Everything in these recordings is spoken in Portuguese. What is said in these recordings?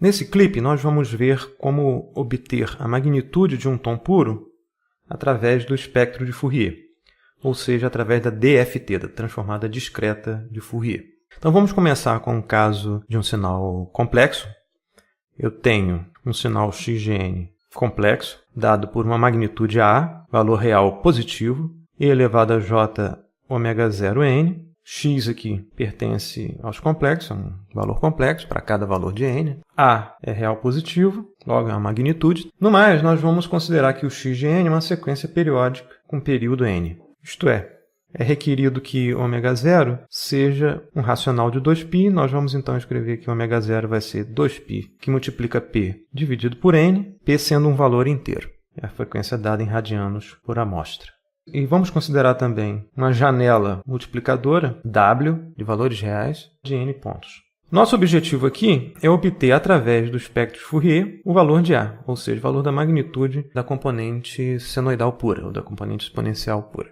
Nesse clipe, nós vamos ver como obter a magnitude de um tom puro através do espectro de Fourier, ou seja, através da DFT, da transformada discreta de Fourier. Então vamos começar com o caso de um sinal complexo. Eu tenho um sinal xgn complexo, dado por uma magnitude A, valor real positivo, e elevado a j ômega 0n. X aqui pertence aos complexos, é um valor complexo para cada valor de n. A é real positivo, logo é uma magnitude. No mais, nós vamos considerar que o x de n é uma sequência periódica com período n. Isto é requerido que ômega 0 seja um racional de 2π. Nós vamos então escrever que ômega 0 vai ser 2π, que multiplica p dividido por n, p sendo um valor inteiro. É a frequência dada em radianos por amostra. E vamos considerar também uma janela multiplicadora, W, de valores reais, de n pontos. Nosso objetivo aqui é obter, através do espectro de Fourier, o valor de A, ou seja, o valor da magnitude da componente senoidal pura, ou da componente exponencial pura.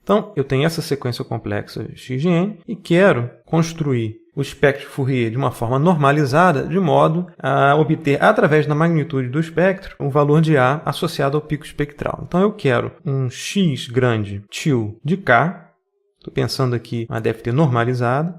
Então, eu tenho essa sequência complexa x de n e quero construir o espectro de Fourier de uma forma normalizada, de modo a obter, através da magnitude do espectro, o valor de A associado ao pico espectral. Então, eu quero um x grande til de k, estou pensando aqui uma DFT normalizada,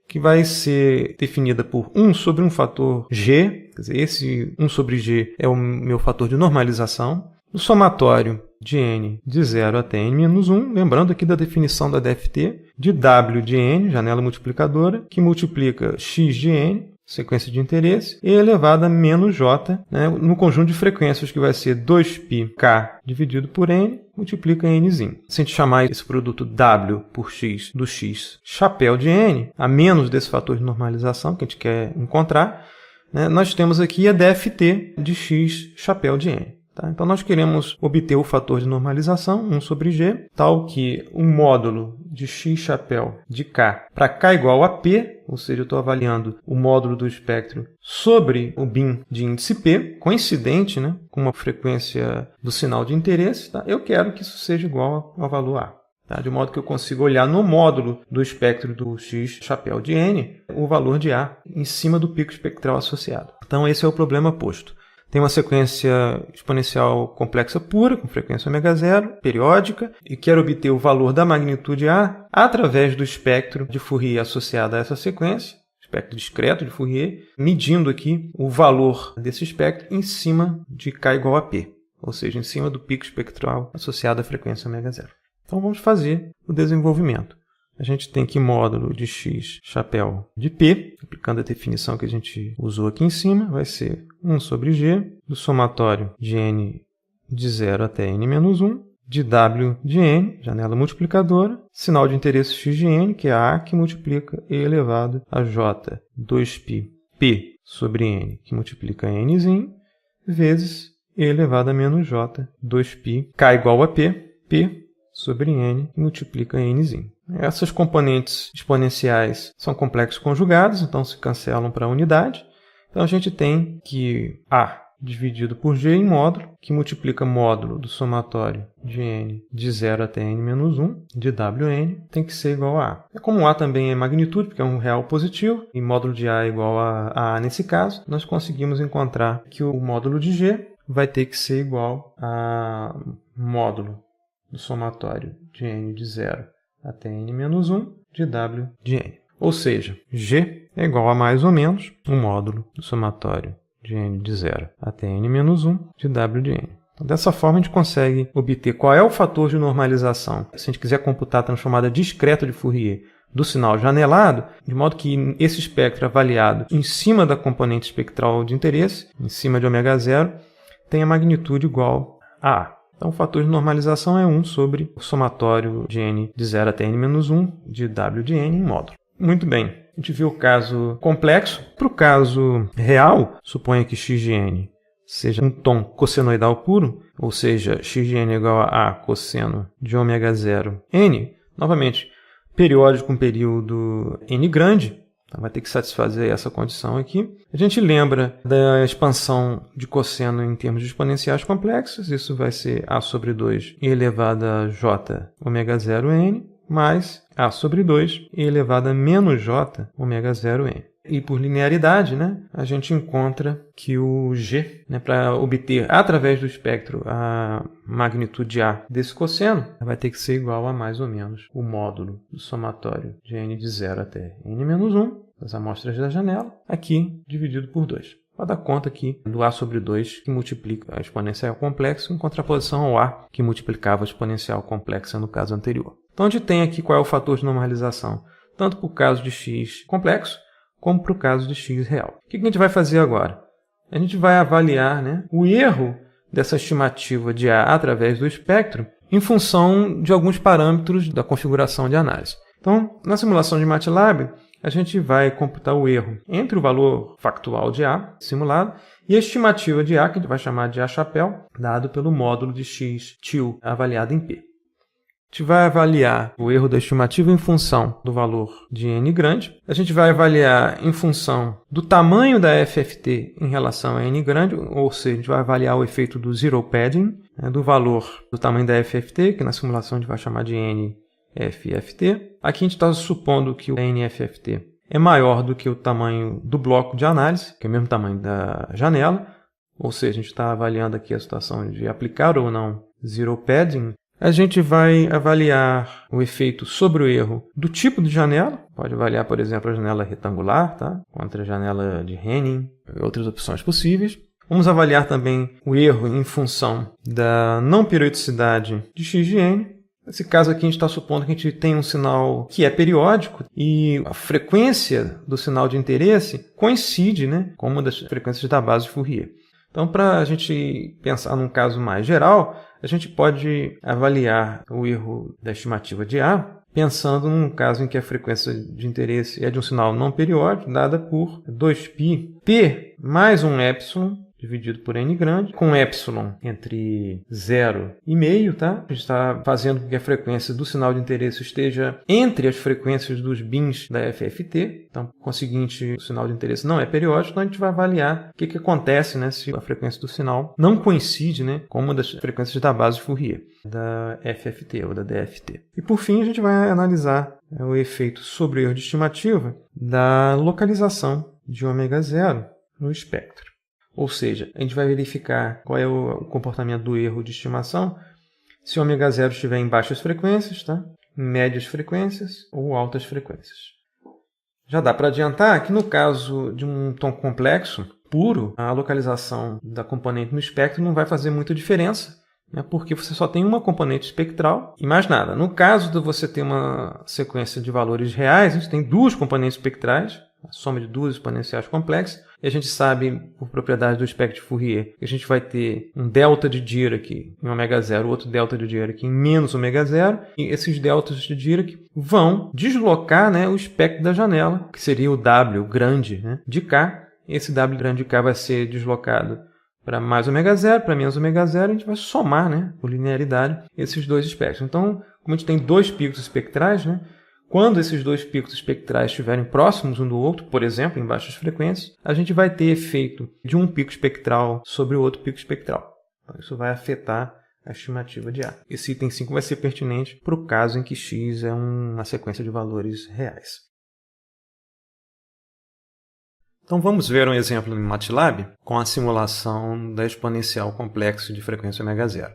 que vai ser definida por 1 sobre um fator g, quer dizer, esse 1 sobre g é o meu fator de normalização, o somatório de n de 0 até n-1, lembrando aqui da definição da DFT, de W de n, janela multiplicadora, que multiplica x de n, sequência de interesse, e elevado a menos j, no conjunto de frequências que vai ser 2πk dividido por n, multiplica nzinho. Se a gente chamar esse produto W por x do x chapéu de n, a menos desse fator de normalização que a gente quer encontrar, nós temos aqui a DFT de x chapéu de n. Então, nós queremos obter o fator de normalização, 1 sobre g, tal que o módulo de x chapéu de k para k igual a p, ou seja, eu estou avaliando o módulo do espectro sobre o bin de índice p, coincidente com uma frequência do sinal de interesse, eu quero que isso seja igual ao valor A. De modo que eu consigo olhar no módulo do espectro do x chapéu de n o valor de A em cima do pico espectral associado. Então, esse é o problema posto. Tem uma sequência exponencial complexa pura, com frequência ômega 0, periódica, e quero obter o valor da magnitude A através do espectro de Fourier associado a essa sequência, espectro discreto de Fourier, medindo aqui o valor desse espectro em cima de k igual a p, ou seja, em cima do pico espectral associado à frequência ômega 0. Então vamos fazer o desenvolvimento. A gente tem aqui módulo de x chapéu de p, aplicando a definição que a gente usou aqui em cima, vai ser 1 sobre g, do somatório de n de 0 até n-1, de w de n, janela multiplicadora, sinal de interesse x de n, que é a que multiplica e elevado a j 2π p sobre n, que multiplica nzinho, vezes e elevado a menos j 2π k igual a p sobre n, que multiplica nzinho. Essas componentes exponenciais são complexos conjugados, então se cancelam para a unidade. Então a gente tem que A dividido por G em módulo, que multiplica módulo do somatório de n de 0 até n-1, de Wn, tem que ser igual a A. Como A também é magnitude, porque é um real positivo, e módulo de A é igual a A nesse caso, nós conseguimos encontrar que o módulo de G vai ter que ser igual a módulo do somatório de n de 0 até n-1 de W de n. Ou seja, G é igual a mais ou menos o módulo do somatório de n de 0 até n-1 de W de n. Então, dessa forma, a gente consegue obter qual é o fator de normalização. Se a gente quiser computar a transformada discreta de Fourier do sinal janelado, de modo que esse espectro avaliado em cima da componente espectral de interesse, em cima de ômega 0, tem a magnitude igual a A. Então, o fator de normalização é 1 sobre o somatório de n de 0 até n-1 de W de n em módulo. Muito bem, a gente viu o caso complexo. Para o caso real, suponha que x de n seja um tom cossenoidal puro, ou seja, x de n é igual a cosseno de ômega 0 n. Novamente, periódico com período n grande. Então, vai ter que satisfazer essa condição aqui. A gente lembra da expansão de cosseno em termos de exponenciais complexos. Isso vai ser A sobre 2 e elevado a j ômega 0 n, mais A sobre 2 e elevado a menos j ômega 0 n. E por linearidade, né, a gente encontra que o G, né, para obter através do espectro a magnitude A desse cosseno, vai ter que ser igual a mais ou menos o módulo do somatório de n de 0 até n-1 das amostras da janela, aqui dividido por 2. Vai dar conta aqui do A sobre 2, que multiplica a exponencial complexa, em contraposição ao A, que multiplicava a exponencial complexa no caso anterior. Então, a gente tem aqui qual é o fator de normalização, tanto para o caso de x complexo, como para o caso de x real. O que a gente vai fazer agora? A gente vai avaliar, né, o erro dessa estimativa de A através do espectro em função de alguns parâmetros da configuração de análise. Então, na simulação de MATLAB, a gente vai computar o erro entre o valor factual de A simulado e a estimativa de A, que a gente vai chamar de A chapéu, dado pelo módulo de x til avaliado em P. A gente vai avaliar o erro da estimativa em função do valor de n grande. A gente vai avaliar em função do tamanho da FFT em relação a n grande, ou seja, a gente vai avaliar o efeito do zero padding, né, do valor do tamanho da FFT, que na simulação a gente vai chamar de NFFT. Aqui a gente está supondo que o NFFT é maior do que o tamanho do bloco de análise, que é o mesmo tamanho da janela, ou seja, a gente está avaliando aqui a situação de aplicar ou não zero padding. A gente vai avaliar o efeito sobre o erro do tipo de janela. Pode avaliar, por exemplo, a janela retangular, tá? Contra a janela de Henning, e outras opções possíveis. Vamos avaliar também o erro em função da não periodicidade de x de n. Nesse caso aqui, a gente está supondo que a gente tem um sinal que é periódico e a frequência do sinal de interesse coincide, né, com uma das frequências da base de Fourier. Então, para a gente pensar num caso mais geral, a gente pode avaliar o erro da estimativa de A pensando num caso em que a frequência de interesse é de um sinal não periódico, dada por 2π, P mais um epsilon, dividido por n grande, com epsilon entre 0 e meio, tá? A gente está fazendo com que a frequência do sinal de interesse esteja entre as frequências dos bins da FFT. Então, por conseguinte, o sinal de interesse não é periódico, então a gente vai avaliar o que acontece, né, se a frequência do sinal não coincide, né, com uma das frequências da base de Fourier, da FFT ou da DFT. E por fim, a gente vai analisar o efeito sobre o erro de estimativa da localização de ω0 no espectro. Ou seja, a gente vai verificar qual é o comportamento do erro de estimação se o ω0 estiver em baixas frequências, tá? Em médias frequências ou altas frequências. Já dá para adiantar que no caso de um tom complexo puro, a localização da componente no espectro não vai fazer muita diferença, né? Porque você só tem uma componente espectral e mais nada. No caso de você ter uma sequência de valores reais, a gente tem duas componentes espectrais, a soma de duas exponenciais complexas, e a gente sabe, por propriedade do espectro de Fourier, que a gente vai ter um delta de Dirac em ω0, outro delta de Dirac em menos ω0, e esses deltas de Dirac vão deslocar, né, o espectro da janela, que seria o W grande, né, de K. Esse W grande de K vai ser deslocado para mais ω0, para menos ω0, a gente vai somar, né, por linearidade, esses dois espectros. Então, como a gente tem dois picos espectrais, né, quando esses dois picos espectrais estiverem próximos um do outro, por exemplo, em baixas frequências, a gente vai ter efeito de um pico espectral sobre o outro pico espectral. Então, isso vai afetar a estimativa de A. Esse item 5 vai ser pertinente para o caso em que x é uma sequência de valores reais. Então vamos ver um exemplo em MATLAB com a simulação da exponencial complexo de frequência ω0.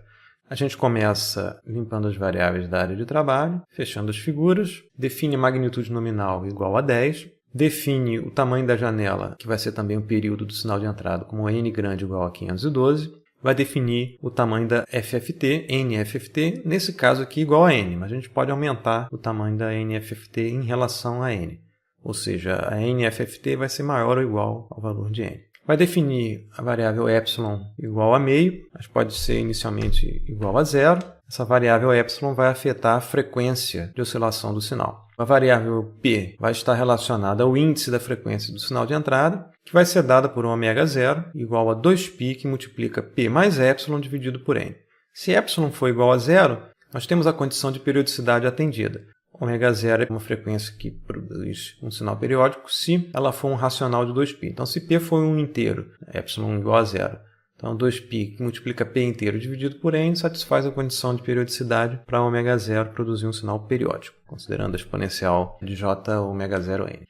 A gente começa limpando as variáveis da área de trabalho, fechando as figuras, define a magnitude nominal igual a 10, define o tamanho da janela, que vai ser também o período do sinal de entrada, como n grande igual a 512, vai definir o tamanho da FFT, NFFT, nesse caso aqui igual a n, mas a gente pode aumentar o tamanho da NFFT em relação a n, ou seja, a NFFT vai ser maior ou igual ao valor de n. Vai definir a variável epsilon igual a meio, mas pode ser inicialmente igual a 0. Essa variável epsilon vai afetar a frequência de oscilação do sinal. A variável p vai estar relacionada ao índice da frequência do sinal de entrada, que vai ser dada por ω0 igual a 2π, que multiplica p mais epsilon dividido por n. Se epsilon for igual a 0, nós temos a condição de periodicidade atendida. ω0 é uma frequência que produz um sinal periódico se ela for um racional de 2π. Então, se p for um inteiro, epsilon igual a 0, então 2π que multiplica p inteiro dividido por n satisfaz a condição de periodicidade para ω0 produzir um sinal periódico, considerando a exponencial de j ω0n.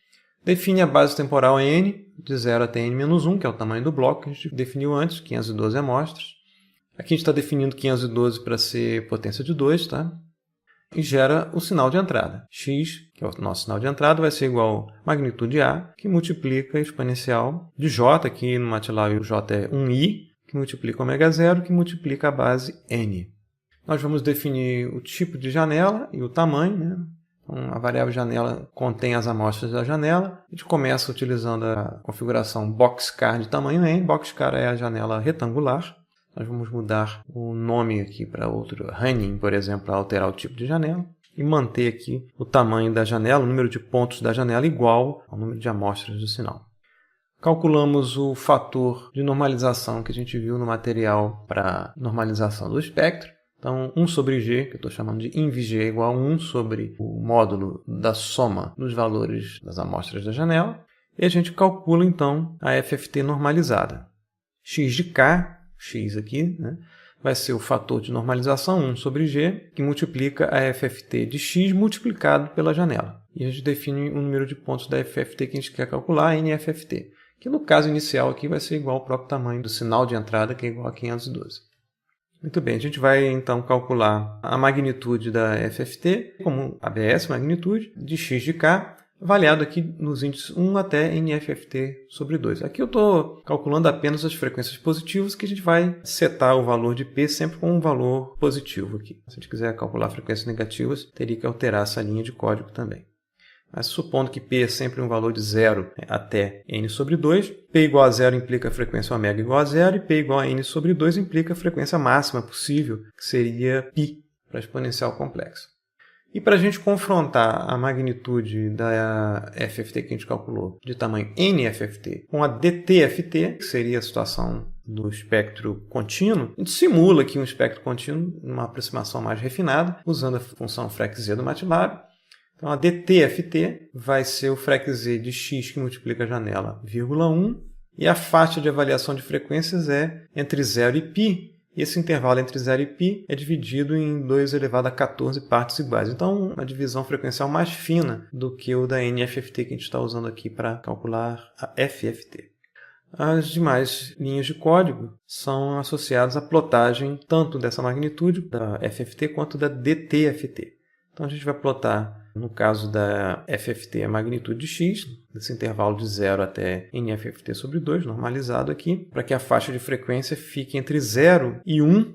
Define a base temporal n, de 0 até n-1, que é o tamanho do bloco que a gente definiu antes, 512 amostras. Aqui a gente está definindo 512 para ser potência de 2, tá? E gera o sinal de entrada. X, que é o nosso sinal de entrada, vai ser igual a magnitude A, que multiplica a exponencial de J, aqui no MATLAB o J é 1i, que multiplica ω0, que multiplica a base n. Nós vamos definir o tipo de janela e o tamanho, né? Então, a variável janela contém as amostras da janela. A gente começa utilizando a configuração boxcar de tamanho n. Boxcar é a janela retangular. Nós vamos mudar o nome aqui para outro, running, por exemplo, para alterar o tipo de janela. E manter aqui o tamanho da janela, o número de pontos da janela igual ao número de amostras do sinal. Calculamos o fator de normalização que a gente viu no material para normalização do espectro. Então, 1 sobre g, que eu estou chamando de InVG, é igual a 1 sobre o módulo da soma dos valores das amostras da janela. E a gente calcula, então, a FFT normalizada. X de K, x aqui, né, vai ser o fator de normalização, 1 sobre g, que multiplica a FFT de x multiplicado pela janela. E a gente define o número de pontos da FFT que a gente quer calcular, NFFT, que no caso inicial aqui vai ser igual ao próprio tamanho do sinal de entrada, que é igual a 512. Muito bem, a gente vai então calcular a magnitude da FFT como ABS, magnitude, de x de k, avaliado aqui nos índices 1 até NFFT sobre 2. Aqui eu estou calculando apenas as frequências positivas, que a gente vai setar o valor de P sempre com um valor positivo aqui. Se a gente quiser calcular frequências negativas, teria que alterar essa linha de código também. Mas supondo que P é sempre um valor de 0 até n sobre 2, P igual a 0 implica a frequência ω igual a 0 e P igual a n sobre 2 implica a frequência máxima possível, que seria π para exponencial complexa. E para a gente confrontar a magnitude da FFT que a gente calculou de tamanho NFFT com a DTFT, que seria a situação do espectro contínuo, a gente simula aqui um espectro contínuo numa aproximação mais refinada, usando a função FREC-Z do MATLAB. Então, a DTFT vai ser o FREC-Z de x que multiplica a janela, vírgula 1, e a faixa de avaliação de frequências é entre 0 e π, e esse intervalo entre 0 e π é dividido em 2 elevado a 14 partes iguais. Então, uma divisão frequencial mais fina do que o da NFFT que a gente está usando aqui para calcular a FFT. As demais linhas de código são associadas à plotagem tanto dessa magnitude, da FFT, quanto da DTFT. Então, a gente vai plotar, no caso da FFT, a magnitude de x, nesse intervalo de 0 até NFFT sobre 2, normalizado aqui, para que a faixa de frequência fique entre 0 e 1,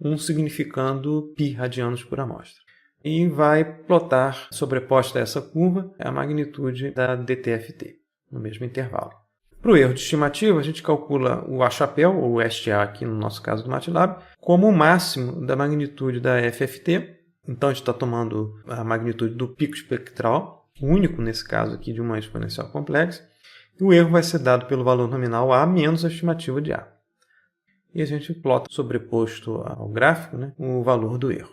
1 significando π radianos por amostra. E vai plotar, sobreposta a essa curva, a magnitude da DTFT, no mesmo intervalo. Para o erro de estimativa, a gente calcula o A-chapéu, ou o STA aqui no nosso caso do MATLAB, como o máximo da magnitude da FFT. Então, a gente está tomando a magnitude do pico espectral, único nesse caso aqui de uma exponencial complexa, e o erro vai ser dado pelo valor nominal A menos a estimativa de A. E a gente plota sobreposto ao gráfico, né, o valor do erro.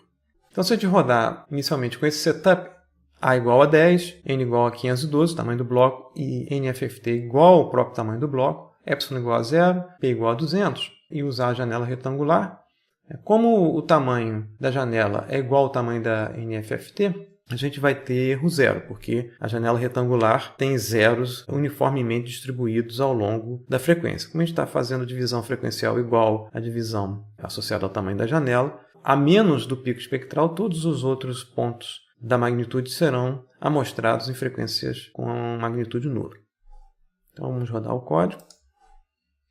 Então, se a gente rodar inicialmente com esse setup, A igual a 10, N igual a 512, tamanho do bloco, e NFFT igual ao próprio tamanho do bloco, epsilon igual a 0, P igual a 200, e usar a janela retangular. Como o tamanho da janela é igual ao tamanho da NFFT, a gente vai ter erro zero, porque a janela retangular tem zeros uniformemente distribuídos ao longo da frequência. Como a gente está fazendo divisão frequencial igual à divisão associada ao tamanho da janela, a menos do pico espectral, todos os outros pontos da magnitude serão amostrados em frequências com magnitude nula. Então, vamos rodar o código.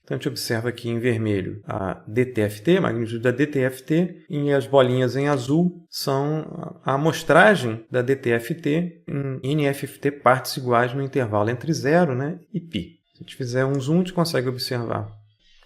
Então, a gente observa aqui em vermelho a DTFT, a magnitude da DTFT, e as bolinhas em azul são a amostragem da DTFT em NFFT partes iguais no intervalo entre 0, né, e π. Se a gente fizer um zoom, a gente consegue observar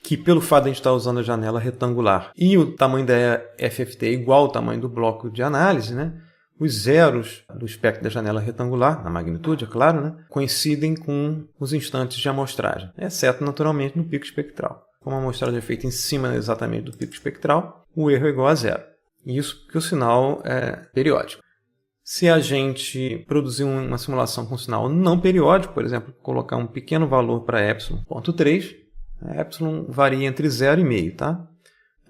que, pelo fato de a gente estar usando a janela retangular e o tamanho da FFT é igual ao tamanho do bloco de análise, né, os zeros do espectro da janela retangular, na magnitude, é claro, né, coincidem com os instantes de amostragem, exceto, naturalmente, no pico espectral. Como a amostragem é feita em cima exatamente do pico espectral, o erro é igual a 0. Isso porque o sinal é periódico. Se a gente produzir uma simulação com sinal não periódico, por exemplo, colocar um pequeno valor para epsilon 0,3, epsilon varia entre 0 e meio, tá?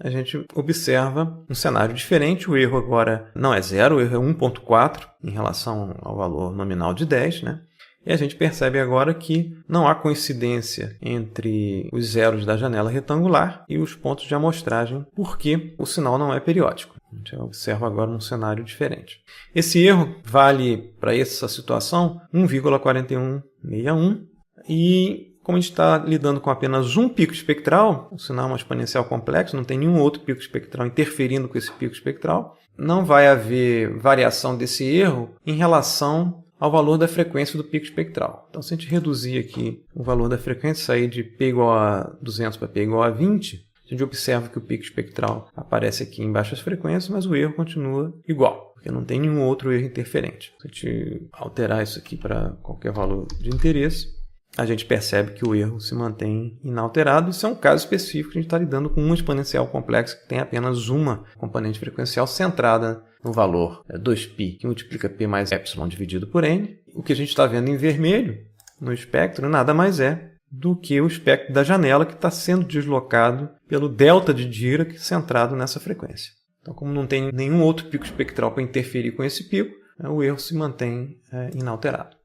A gente observa um cenário diferente. O erro agora não é 0, o erro é 1,4 em relação ao valor nominal de 10, né? E a gente percebe agora que não há coincidência entre os zeros da janela retangular e os pontos de amostragem, porque o sinal não é periódico. A gente observa agora um cenário diferente. Esse erro vale para essa situação 1,4161 e como a gente está lidando com apenas um pico espectral, o sinal é uma exponencial complexa, não tem nenhum outro pico espectral interferindo com esse pico espectral, não vai haver variação desse erro em relação ao valor da frequência do pico espectral. Então, se a gente reduzir aqui o valor da frequência, sair de P igual a 200 para P igual a 20, a gente observa que o pico espectral aparece aqui em baixas frequências, mas o erro continua igual, porque não tem nenhum outro erro interferente. Se a gente alterar isso aqui para qualquer valor de interesse, a gente percebe que o erro se mantém inalterado. Isso é um caso específico, a gente está lidando com uma exponencial complexa que tem apenas uma componente frequencial centrada no valor 2π, que multiplica P mais epsilon dividido por n. O que a gente está vendo em vermelho no espectro nada mais é do que o espectro da janela que está sendo deslocado pelo delta de Dirac centrado nessa frequência. Então, como não tem nenhum outro pico espectral para interferir com esse pico, o erro se mantém inalterado.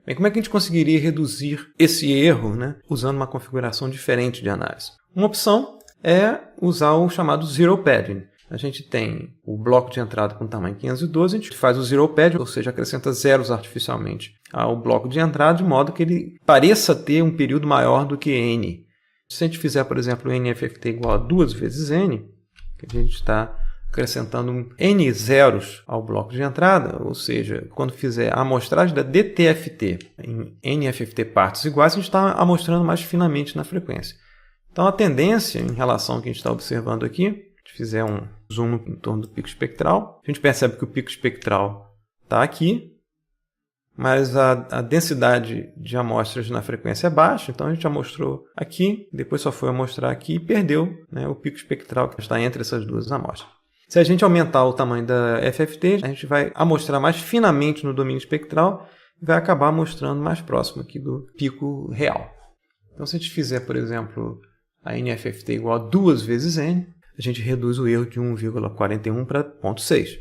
Bem, como é que a gente conseguiria reduzir esse erro, usando uma configuração diferente de análise? Uma opção é usar o chamado zero padding. A gente tem o bloco de entrada com tamanho 512, a gente faz o zero padding, ou seja, acrescenta zeros artificialmente ao bloco de entrada, de modo que ele pareça ter um período maior do que n. Se a gente fizer, por exemplo, o NFFT igual a 2 vezes n, que a gente está acrescentando n zeros ao bloco de entrada, ou seja, quando fizer a amostragem da DTFT em NFFT partes iguais, a gente está amostrando mais finamente na frequência. Então, a tendência em relação ao que a gente está observando aqui, se a gente fizer um zoom em torno do pico espectral, a gente percebe que o pico espectral está aqui, mas a densidade de amostras na frequência é baixa, então a gente amostrou aqui, depois só foi amostrar aqui e perdeu o pico espectral que está entre essas duas amostras. Se a gente aumentar o tamanho da FFT, a gente vai amostrar mais finamente no domínio espectral e vai acabar mostrando mais próximo aqui do pico real. Então, se a gente fizer, por exemplo, a NFFT igual a 2 vezes n, a gente reduz o erro de 1,41 para 0,6. Se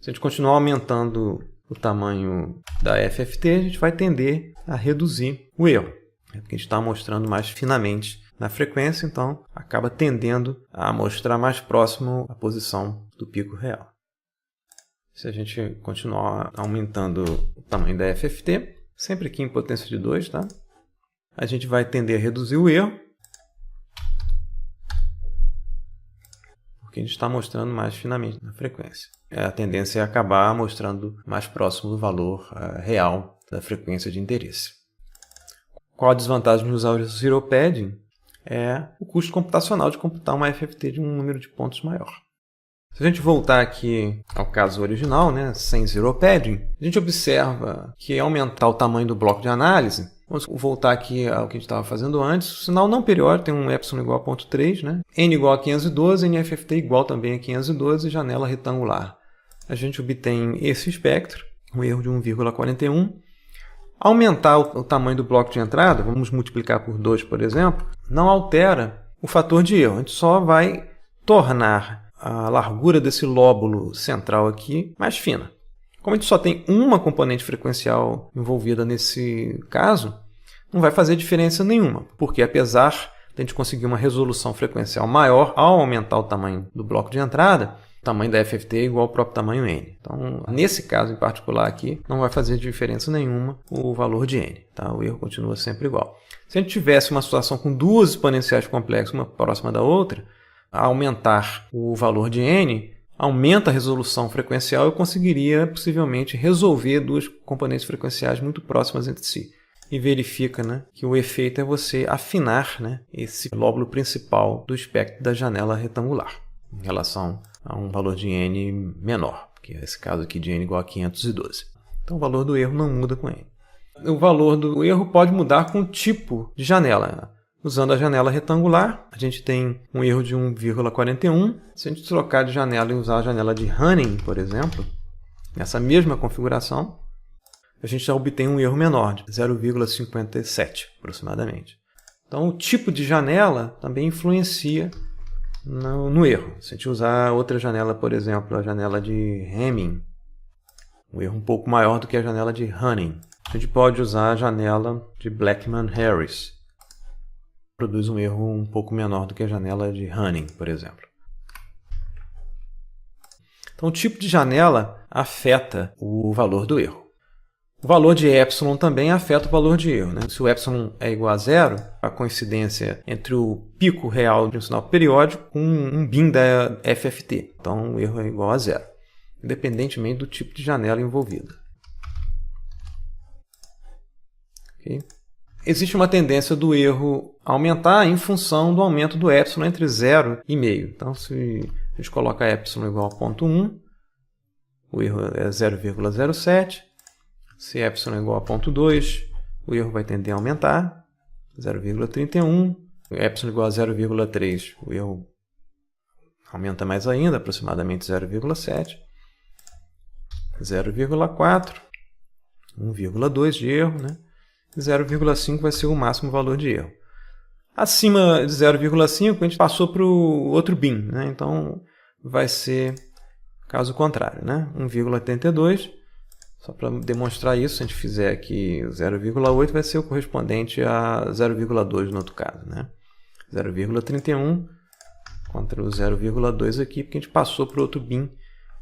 a gente continuar aumentando o tamanho da FFT, a gente vai tender a reduzir o erro, porque a gente está mostrando mais finamente na frequência, então acaba tendendo a mostrar mais próximo a posição do pico real. Se a gente continuar aumentando o tamanho da FFT, sempre aqui em potência de 2, tá? A gente vai tender a reduzir o erro, porque a gente está mostrando mais finamente na frequência. A tendência é acabar mostrando mais próximo do valor real da frequência de interesse. Qual a desvantagem de usar o zero padding? É o custo computacional de computar uma FFT de um número de pontos maior. Se a gente voltar aqui ao caso original, sem zero padding, a gente observa que ao aumentar o tamanho do bloco de análise, vamos voltar aqui ao que a gente estava fazendo antes, o sinal não periódico tem um epsilon igual a 0,3, n igual a 512, NFFT igual também a 512 e janela retangular. A gente obtém esse espectro, um erro de 1,41. Aumentar o tamanho do bloco de entrada, vamos multiplicar por 2, por exemplo, não altera o fator de erro. A gente só vai tornar a largura desse lóbulo central aqui mais fina. Como a gente só tem uma componente frequencial envolvida nesse caso, não vai fazer diferença nenhuma, porque apesar de a gente conseguir uma resolução frequencial maior ao aumentar o tamanho do bloco de entrada, o tamanho da FFT é igual ao próprio tamanho n. Então, nesse caso em particular aqui, não vai fazer diferença nenhuma o valor de n. Tá? O erro continua sempre igual. Se a gente tivesse uma situação com duas exponenciais complexas, uma próxima da outra, ao aumentar o valor de n, aumenta a resolução frequencial e eu conseguiria possivelmente resolver duas componentes frequenciais muito próximas entre si. E verifica que o efeito é você afinar esse lóbulo principal do espectro da janela retangular em relação a um valor de n menor, que é esse caso aqui de n igual a 512. Então o valor do erro não muda com n. O valor do erro pode mudar com o tipo de janela. Usando a janela retangular, a gente tem um erro de 1,41. Se a gente trocar de janela e usar a janela de Hanning, por exemplo, nessa mesma configuração, a gente já obtém um erro menor, de 0,57 aproximadamente. Então o tipo de janela também influencia no erro. Se a gente usar outra janela, por exemplo, a janela de Hamming, um erro um pouco maior do que a janela de Hanning. a gente pode usar a janela de Blackman-Harris. Produz um erro um pouco menor do que a janela de Hanning, por exemplo. Então, o tipo de janela afeta o valor do erro. O valor de epsilon também afeta o valor de erro, né? Se o epsilon é igual a zero, a coincidência entre o pico real de um sinal periódico com um bin da FFT. Então, o erro é igual a zero, independentemente do tipo de janela envolvida. Okay? Existe uma tendência do erro aumentar em função do aumento do epsilon entre 0 e meio. Então, se a gente coloca epsilon igual a 0,1, o erro é 0,07. Se epsilon é igual a 0,2, o erro vai tender a aumentar, 0,31. Epsilon igual a 0,3, o erro aumenta mais ainda, aproximadamente 0,7. 0,4, 1,2 de erro, né? 0,5 vai ser o máximo valor de erro. Acima de 0,5, a gente passou para o outro bin, né? Então, vai ser caso contrário, né? 1,82. Só para demonstrar isso, se a gente fizer aqui 0,8, vai ser o correspondente a 0,2 no outro caso, né? 0,31 contra o 0,2 aqui, porque a gente passou para o outro bin,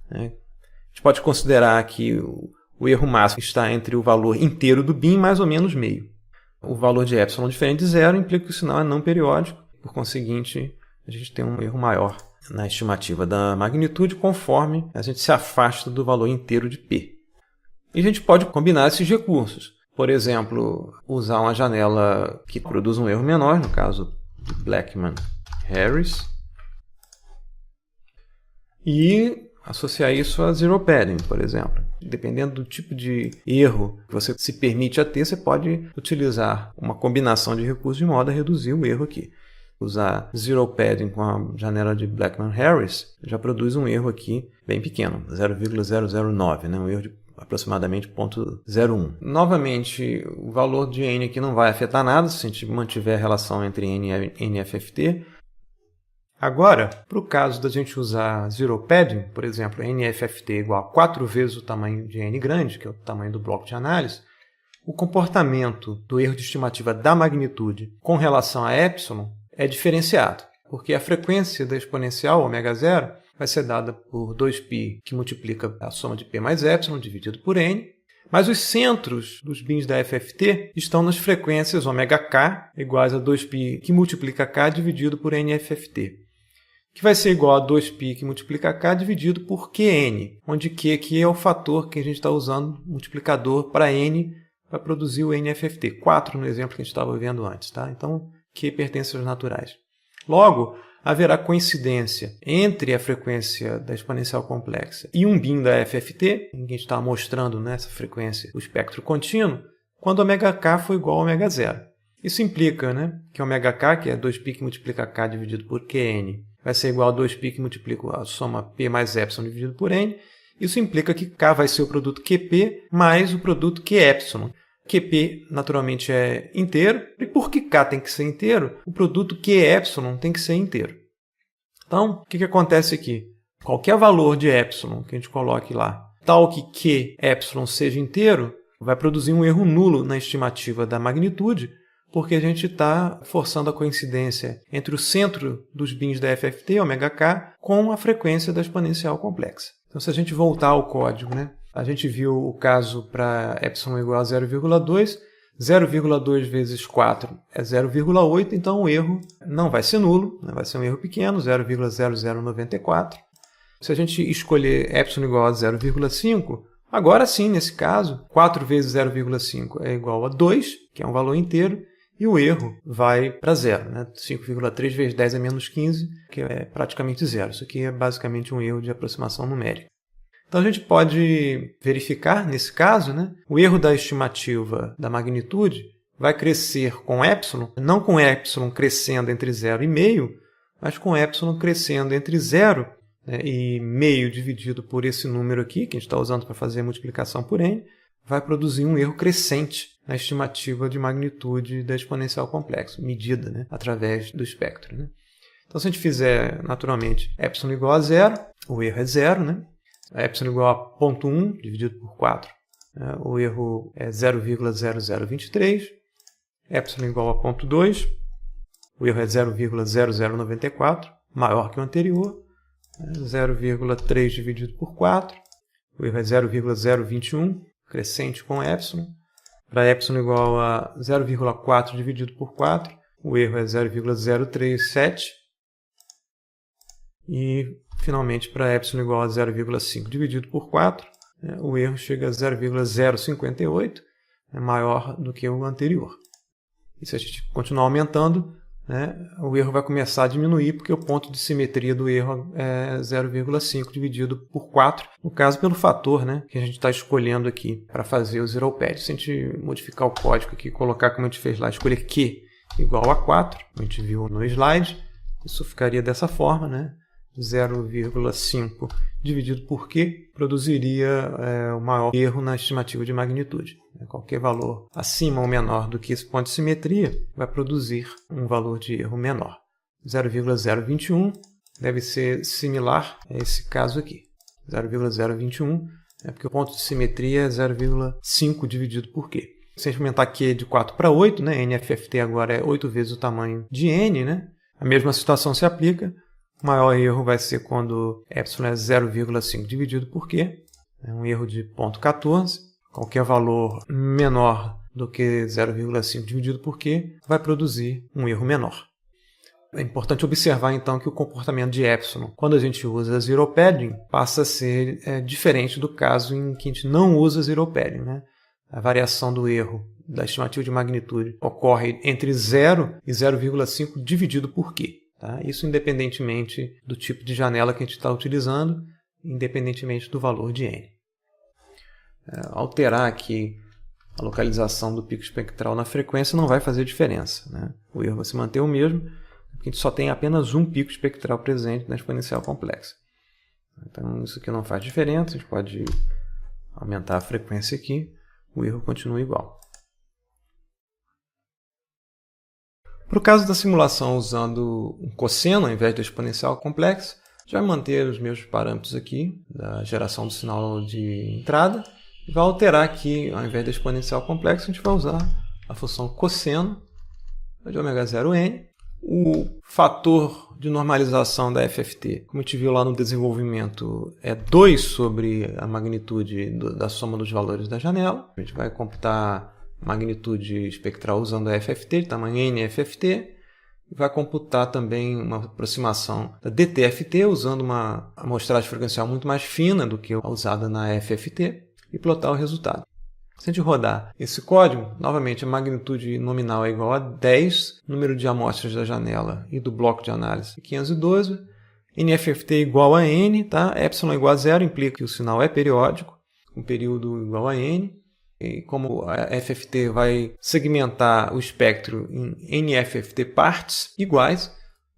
né? A gente pode considerar que o erro máximo está entre o valor inteiro do bin mais ou menos meio. O valor de epsilon diferente de zero implica que o sinal é não periódico, por conseguinte, a gente tem um erro maior na estimativa da magnitude conforme a gente se afasta do valor inteiro de P. E a gente pode combinar esses recursos. Por exemplo, usar uma janela que produz um erro menor, no caso de Blackman-Harris, e associar isso a zero padding, por exemplo. Dependendo do tipo de erro que você se permite a ter, você pode utilizar uma combinação de recursos de modo a reduzir o erro aqui. Usar zero padding com a janela de Blackman-Harris já produz um erro aqui bem pequeno, 0,009, né? Um erro de aproximadamente 0,01. Novamente, o valor de n aqui não vai afetar nada se a gente mantiver a relação entre n e NFFT. Agora, para o caso da gente usar zero padding, por exemplo, NFFT igual a 4 vezes o tamanho de n grande, que é o tamanho do bloco de análise, o comportamento do erro de estimativa da magnitude com relação a epsilon é diferenciado, porque a frequência da exponencial ω0 vai ser dada por 2π, que multiplica a soma de p mais epsilon dividido por n, mas os centros dos bins da FFT estão nas frequências ωk iguais a 2π que multiplica k dividido por NFFT, que vai ser igual a 2π que multiplica k dividido por qn, onde q aqui é o fator que a gente está usando, multiplicador para n, para produzir o NFFT. 4 no exemplo que a gente estava vendo antes. Tá? Então, q pertence aos naturais. Logo, haverá coincidência entre a frequência da exponencial complexa e um bin da FFT, em que a gente está mostrando nessa frequência o espectro contínuo, quando ωk for igual a ω0. Isso implica, né, que ωk, que é 2π que multiplica k dividido por qn, vai ser igual a 2π que multiplica a soma p mais epsilon dividido por n. Isso implica que k vai ser o produto qp mais o produto qepsilon. Qp, naturalmente, é inteiro. E porque k tem que ser inteiro, o produto qepsilon tem que ser inteiro. Então, o que acontece aqui? Qualquer valor de epsilon que a gente coloque lá, tal que qepsilon seja inteiro, vai produzir um erro nulo na estimativa da magnitude, porque a gente está forçando a coincidência entre o centro dos bins da FFT, ωk, com a frequência da exponencial complexa. Então, se a gente voltar ao código, né, a gente viu o caso para epsilon igual a 0,2, 0,2 vezes 4 é 0,8, então o erro não vai ser nulo, né, vai ser um erro pequeno, 0,0094. Se a gente escolher epsilon igual a 0,5, agora sim, nesse caso, 4 vezes 0,5 é igual a 2, que é um valor inteiro, e o erro vai para zero. Né? 5,3 vezes 10 é menos 15, que é praticamente zero. Isso aqui é basicamente um erro de aproximação numérica. Então a gente pode verificar, nesse caso, né, o erro da estimativa da magnitude vai crescer com epsilon, não com epsilon crescendo entre 0 e meio, mas com epsilon crescendo entre 0, né, e meio dividido por esse número aqui, que a gente está usando para fazer a multiplicação por n, vai produzir um erro crescente na estimativa de magnitude da exponencial complexa, medida, né, através do espectro. Né? Então, se a gente fizer, naturalmente, epsilon igual a 0, o erro é 0, né? Epsilon igual a 0,1 dividido por 4 o erro é 0,0023, epsilon igual a 0,2, o erro é 0,0094, maior que o anterior, 0,3 dividido por 4, o erro é 0,021, crescente com epsilon. Para epsilon igual a 0,4 dividido por 4, o erro é 0,037. E, finalmente, para epsilon igual a 0,5 dividido por 4, o erro chega a 0,058, é maior do que o anterior. E se a gente continuar aumentando, o erro vai começar a diminuir, porque o ponto de simetria do erro é 0,5 dividido por 4, no caso pelo fator que a gente está escolhendo aqui para fazer o zero pad. Se a gente modificar o código aqui e colocar como a gente fez lá, escolher Q igual a 4, como a gente viu no slide, isso ficaria dessa forma, 0,5 dividido por Q produziria o maior erro na estimativa de magnitude. Qualquer valor acima ou menor do que esse ponto de simetria vai produzir um valor de erro menor. 0,021 deve ser similar a esse caso aqui. 0,021 porque o ponto de simetria é 0,5 dividido por Q. Se a gente aumentar Q de 4 para 8, NFFT agora é 8 vezes o tamanho de N, a mesma situação se aplica. O maior erro vai ser quando epsilon é 0,5 dividido por Q, é um erro de 0,14. Qualquer valor menor do que 0,5 dividido por Q vai produzir um erro menor. É importante observar, então, que o comportamento de epsilon, quando a gente usa zero padding, passa a ser diferente do caso em que a gente não usa zero padding. A variação do erro da estimativa de magnitude ocorre entre 0 e 0,5 dividido por Q. Isso independentemente do tipo de janela que a gente está utilizando, independentemente do valor de N. Alterar aqui a localização do pico espectral na frequência não vai fazer diferença. O erro vai se manter o mesmo, porque a gente só tem apenas um pico espectral presente na exponencial complexa. Então isso aqui não faz diferença, a gente pode aumentar a frequência aqui, o erro continua igual. Para o caso da simulação usando um cosseno ao invés da exponencial complexa, a gente vai manter os mesmos parâmetros aqui da geração do sinal de entrada e vai alterar aqui, ao invés da exponencial complexa, a gente vai usar a função cosseno de ω0n. O fator de normalização da FFT, como a gente viu lá no desenvolvimento, é 2 sobre a magnitude da soma dos valores da janela. A gente vai computar magnitude espectral usando a FFT, de tamanho NFFT, e vai computar também uma aproximação da DTFT, usando uma amostragem frequencial muito mais fina do que a usada na FFT, e plotar o resultado. Se a gente rodar esse código, novamente a magnitude nominal é igual a 10, número de amostras da janela e do bloco de análise é 512, NFFT igual a N, epsilon igual a 0 implica que o sinal é periódico, com período igual a N. E como a FFT vai segmentar o espectro em NFFT partes iguais,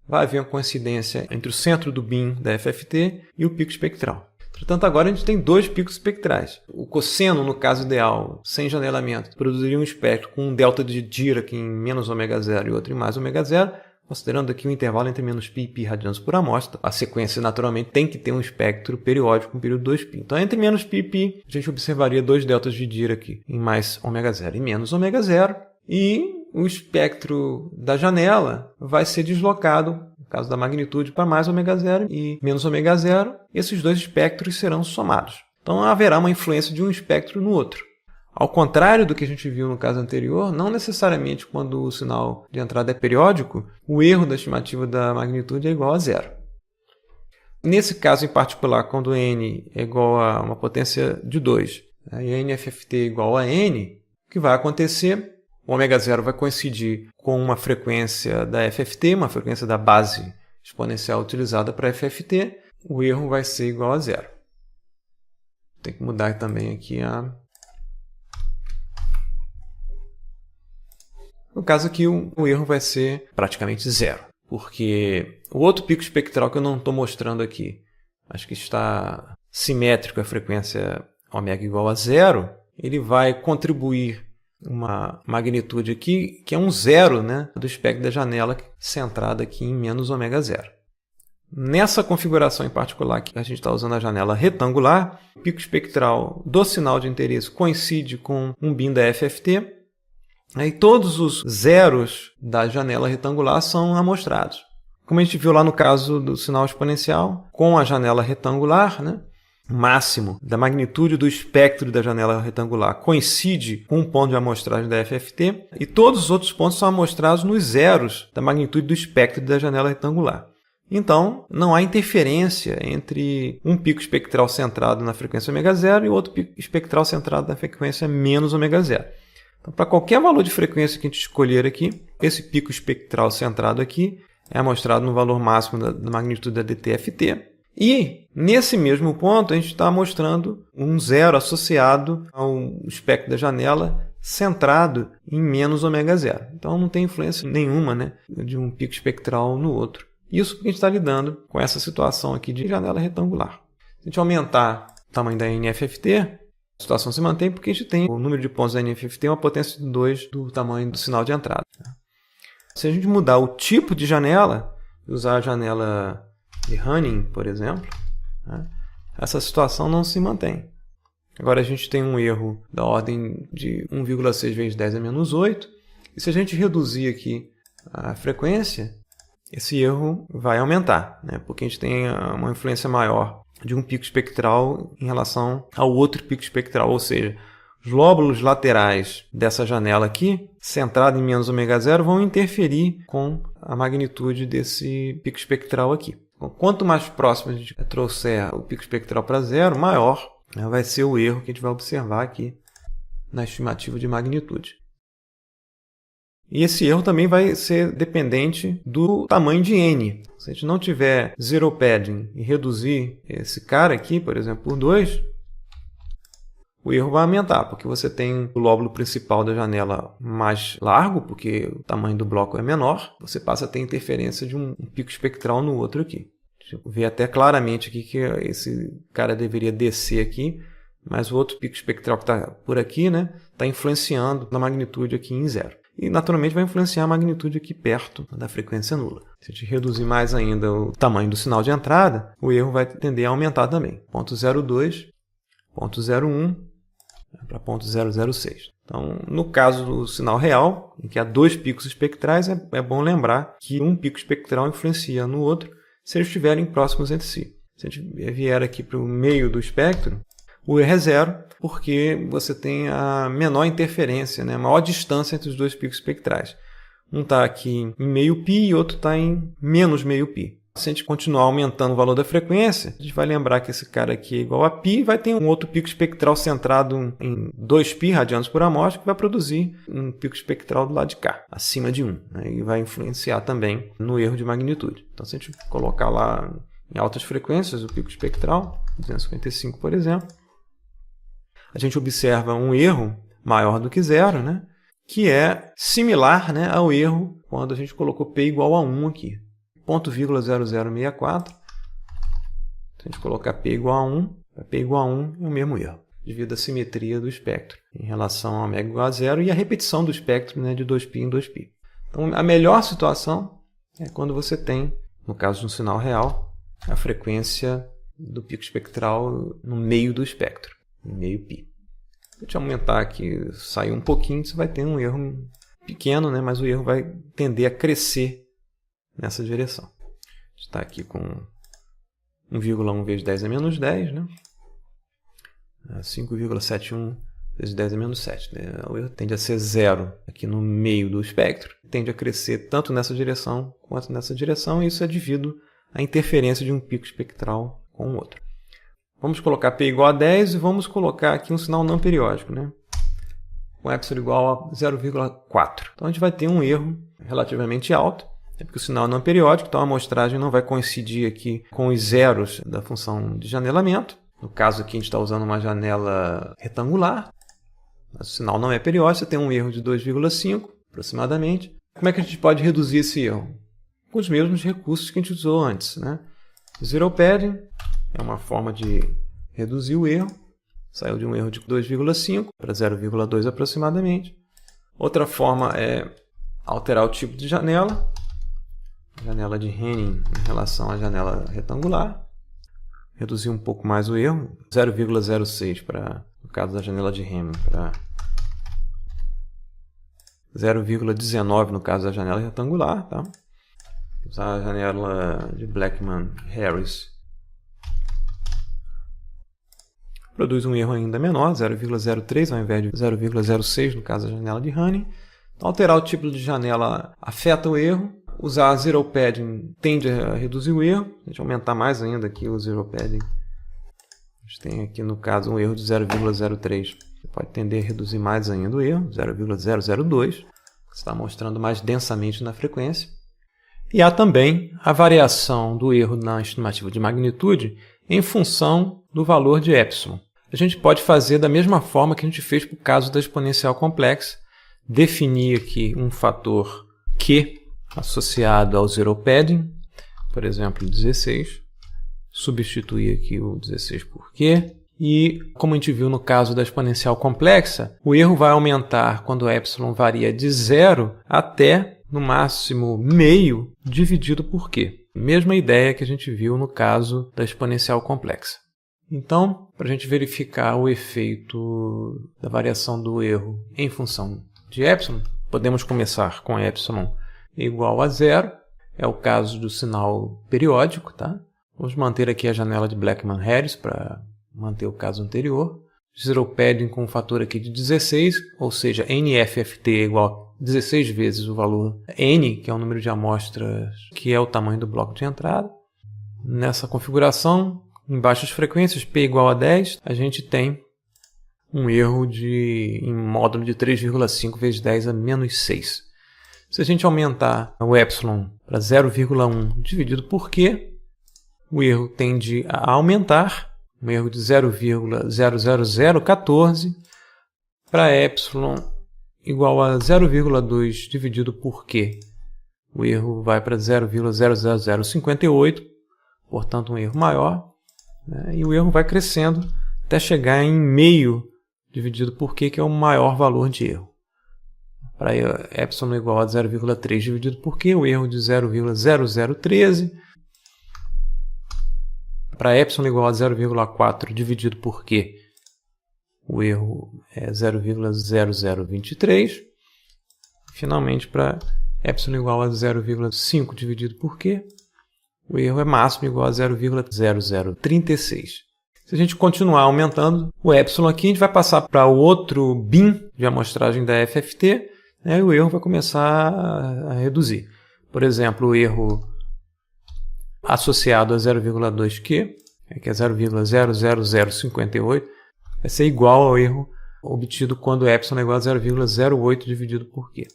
vai haver uma coincidência entre o centro do bin da FFT e o pico espectral. Portanto, agora a gente tem 2 picos espectrais. O cosseno, no caso ideal, sem janelamento, produziria um espectro com um delta de Dirac em menos ω0 e outro em mais ω0, considerando aqui o intervalo entre menos π e π radianos por amostra. A sequência, naturalmente, tem que ter um espectro periódico com período 2π. Então, entre menos π e π, a gente observaria 2 deltas de Dirac em mais ω0 e menos ω0. E o espectro da janela vai ser deslocado, no caso da magnitude, para mais ω0 e menos ω0. Esses 2 espectros serão somados. Então, haverá uma influência de um espectro no outro. Ao contrário do que a gente viu no caso anterior, não necessariamente quando o sinal de entrada é periódico, o erro da estimativa da magnitude é igual a 0. Nesse caso em particular, quando n é igual a uma potência de 2 e a NFFT é igual a n, o que vai acontecer? O ω0 vai coincidir com uma frequência da FFT, uma frequência da base exponencial utilizada para FFT, o erro vai ser igual a 0. Tem que mudar também aqui No caso aqui, o erro vai ser praticamente 0, porque o outro pico espectral que eu não estou mostrando aqui, acho que está simétrico à frequência ω igual a 0, ele vai contribuir uma magnitude aqui que é um 0 do espectro da janela centrada aqui em menos ω0. Nessa configuração em particular que a gente está usando a janela retangular, o pico espectral do sinal de interesse coincide com um bin da FFT, e todos os zeros da janela retangular são amostrados. Como a gente viu lá no caso do sinal exponencial, com a janela retangular, né, o máximo da magnitude do espectro da janela retangular coincide com o ponto de amostragem da FFT, e todos os outros pontos são amostrados nos zeros da magnitude do espectro da janela retangular. Então, não há interferência entre um pico espectral centrado na frequência ω0 e outro pico espectral centrado na frequência menos ω0. Então, para qualquer valor de frequência que a gente escolher aqui, esse pico espectral centrado aqui é amostrado no valor máximo da magnitude da DTFT. E, nesse mesmo ponto, a gente está mostrando um zero associado ao espectro da janela centrado em menos ω0. Então, não tem influência nenhuma, né, de um pico espectral no outro. Isso porque a gente está lidando com essa situação aqui de janela retangular. Se a gente aumentar o tamanho da NFFT, a situação se mantém porque a gente tem o número de pontos da NFFT uma potência de 2 do tamanho do sinal de entrada. Se a gente mudar o tipo de janela, usar a janela de Hanning, por exemplo, essa situação não se mantém. Agora a gente tem um erro da ordem de 1,6 vezes 10 a menos 8. E se a gente reduzir aqui a frequência, esse erro vai aumentar, né? Porque a gente tem uma influência maior de um pico espectral em relação ao outro pico espectral, ou seja, os lóbulos laterais dessa janela aqui, centrado em menos ω0, vão interferir com a magnitude desse pico espectral aqui. Então, quanto mais próximo a gente trouxer o pico espectral para zero, maior, né, vai ser o erro que a gente vai observar aqui na estimativa de magnitude. E esse erro também vai ser dependente do tamanho de n. Se a gente não tiver zero padding e reduzir esse cara aqui, por exemplo, por 2, o erro vai aumentar, porque você tem o lóbulo principal da janela mais largo, porque o tamanho do bloco é menor, você passa a ter interferência de um pico espectral no outro aqui. Deixa eu ver até claramente aqui que esse cara deveria descer aqui, mas o outro pico espectral que está por aqui, né, está influenciando na magnitude aqui em zero. E, naturalmente, vai influenciar a magnitude aqui perto da frequência nula. Se a gente reduzir mais ainda o tamanho do sinal de entrada, o erro vai tender a aumentar também. 0,02, 0,01 para 0,006. Então, no caso do sinal real, em que há 2 picos espectrais, é bom lembrar que um pico espectral influencia no outro se eles estiverem próximos entre si. Se a gente vier aqui para o meio do espectro, o erro é zero, porque você tem a menor interferência, né? A maior distância entre os 2 picos espectrais. Um está aqui em meio π e outro está em menos meio π. Se a gente continuar aumentando o valor da frequência, a gente vai lembrar que esse cara aqui é igual a π, vai ter um outro pico espectral centrado em 2π radianos por amostra, que vai produzir um pico espectral do lado de cá, acima de 1, né? E vai influenciar também no erro de magnitude. Então, se a gente colocar lá em altas frequências o pico espectral, 255, por exemplo, a gente observa um erro maior do que zero, né? Que é similar, né, ao erro quando a gente colocou P igual a 1 aqui. 0,0064. Se a gente colocar P igual a 1, P igual a 1 é o mesmo erro, devido à simetria do espectro em relação a ω igual a zero e a repetição do espectro, né, de 2π em 2π. Então, a melhor situação é quando você tem, no caso de um sinal real, a frequência do pico espectral no meio do espectro. Meio π. Se a gente aumentar aqui, sair um pouquinho, você vai ter um erro pequeno, né? Mas o erro vai tender a crescer nessa direção. A gente está aqui com 1,1 vezes 10 a menos 10, né? 5,71 vezes 10 a menos 7. Né? O erro tende a ser zero aqui no meio do espectro. Tende a crescer tanto nessa direção quanto nessa direção, e isso é devido à interferência de um pico espectral com o outro. Vamos colocar P igual a 10 e vamos colocar aqui um sinal não periódico, né? Com epsilon igual a 0,4. Então a gente vai ter um erro relativamente alto, porque o sinal é não periódico, então a amostragem não vai coincidir aqui com os zeros da função de janelamento. No caso aqui a gente está usando uma janela retangular, mas o sinal não é periódico, você tem um erro de 2,5 aproximadamente. Como é que a gente pode reduzir esse erro? Com os mesmos recursos que a gente usou antes, né? Zero padding é uma forma de reduzir o erro. Saiu de um erro de 2,5 para 0,2 aproximadamente. Outra forma é alterar o tipo de janela. janela de Henning em relação à janela retangular. Reduzir um pouco mais o erro, 0,06 no caso da janela de Henning, para 0,19 no caso da janela retangular. Tá? Usar a janela de Blackman-Harris. Produz um erro ainda menor, 0,03 ao invés de 0,06 no caso da janela de Henning. Então, alterar o tipo de janela afeta o erro. Usar zero padding tende a reduzir o erro. A gente aumentar mais ainda aqui o zero padding. A gente tem aqui no caso um erro de 0,03. Você pode tender a reduzir mais ainda o erro, 0,002. Está mostrando mais densamente na frequência. E há também a variação do erro na estimativa de magnitude em função do valor de epsilon. A gente pode fazer da mesma forma que a gente fez para o caso da exponencial complexa. Definir aqui um fator Q associado ao zero padding, por exemplo, 16. Substituir aqui o 16 por Q. E, como a gente viu no caso da exponencial complexa, o erro vai aumentar quando epsilon varia de 0 até, no máximo, meio dividido por Q. Mesma ideia que a gente viu no caso da exponencial complexa. Então, para a gente verificar o efeito da variação do erro em função de epsilon, podemos começar com epsilon igual a 0. É o caso do sinal periódico. Tá? Vamos manter aqui a janela de Blackman-Harris para manter o caso anterior. Zero padding com um fator aqui de 16, ou seja, NFFT é igual a 16 vezes o valor N, que é o número de amostras, que é o tamanho do bloco de entrada. Nessa configuração, em baixas frequências, P igual a 10, a gente tem um erro em módulo de 3,5 vezes 10 a menos 6. Se a gente aumentar o epsilon para 0,1 dividido por Q, o erro tende a aumentar, um erro de 0,00014 para epsilon igual a 0,2 dividido por Q. O erro vai para 0,00058, portanto um erro maior, né? E o erro vai crescendo até chegar em meio dividido por Q, que é o maior valor de erro. Para epsilon igual a 0,3 dividido por Q, o erro de 0,0013. Para epsilon igual a 0,4 dividido por Q, o erro é 0,0023. Finalmente, para epsilon igual a 0,5 dividido por Q, o erro é máximo igual a 0,0036. Se a gente continuar aumentando o epsilon aqui, a gente vai passar para o outro bin de amostragem da FFT, né, e o erro vai começar a reduzir. Por exemplo, o erro associado a 0,2Q, que é 0,00058, vai ser igual ao erro obtido quando epsilon é igual a 0,08 dividido por Q.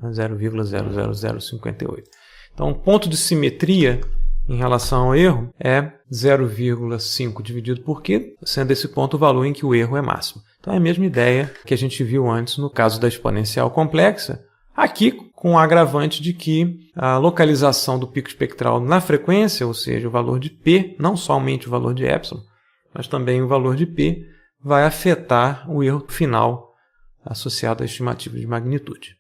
0,00058. Então, o ponto de simetria em relação ao erro é 0,5 dividido por Q, sendo esse ponto o valor em que o erro é máximo. Então, é a mesma ideia que a gente viu antes no caso da exponencial complexa, aqui com o agravante de que a localização do pico espectral na frequência, ou seja, o valor de P, não somente o valor de epsilon, mas também o valor de P, vai afetar o erro final associado à estimativa de magnitude.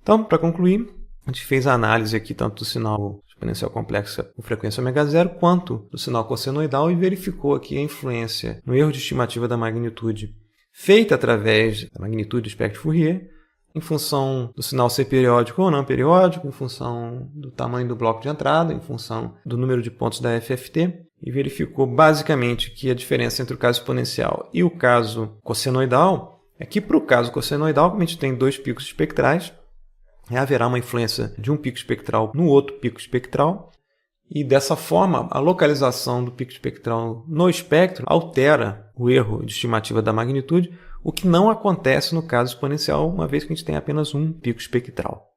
Então, para concluir, a gente fez a análise aqui tanto do sinal exponencial complexa com frequência ω0 quanto do sinal cossenoidal e verificou aqui a influência no erro de estimativa da magnitude feita através da magnitude do espectro de Fourier, em função do sinal ser periódico ou não periódico, em função do tamanho do bloco de entrada, em função do número de pontos da FFT, e verificou basicamente que a diferença entre o caso exponencial e o caso cossenoidal é que para o caso cossenoidal, como a gente tem dois picos espectrais, haverá uma influência de um pico espectral no outro pico espectral, e dessa forma a localização do pico espectral no espectro altera o erro de estimativa da magnitude, o que não acontece no caso exponencial, uma vez que a gente tem apenas um pico espectral.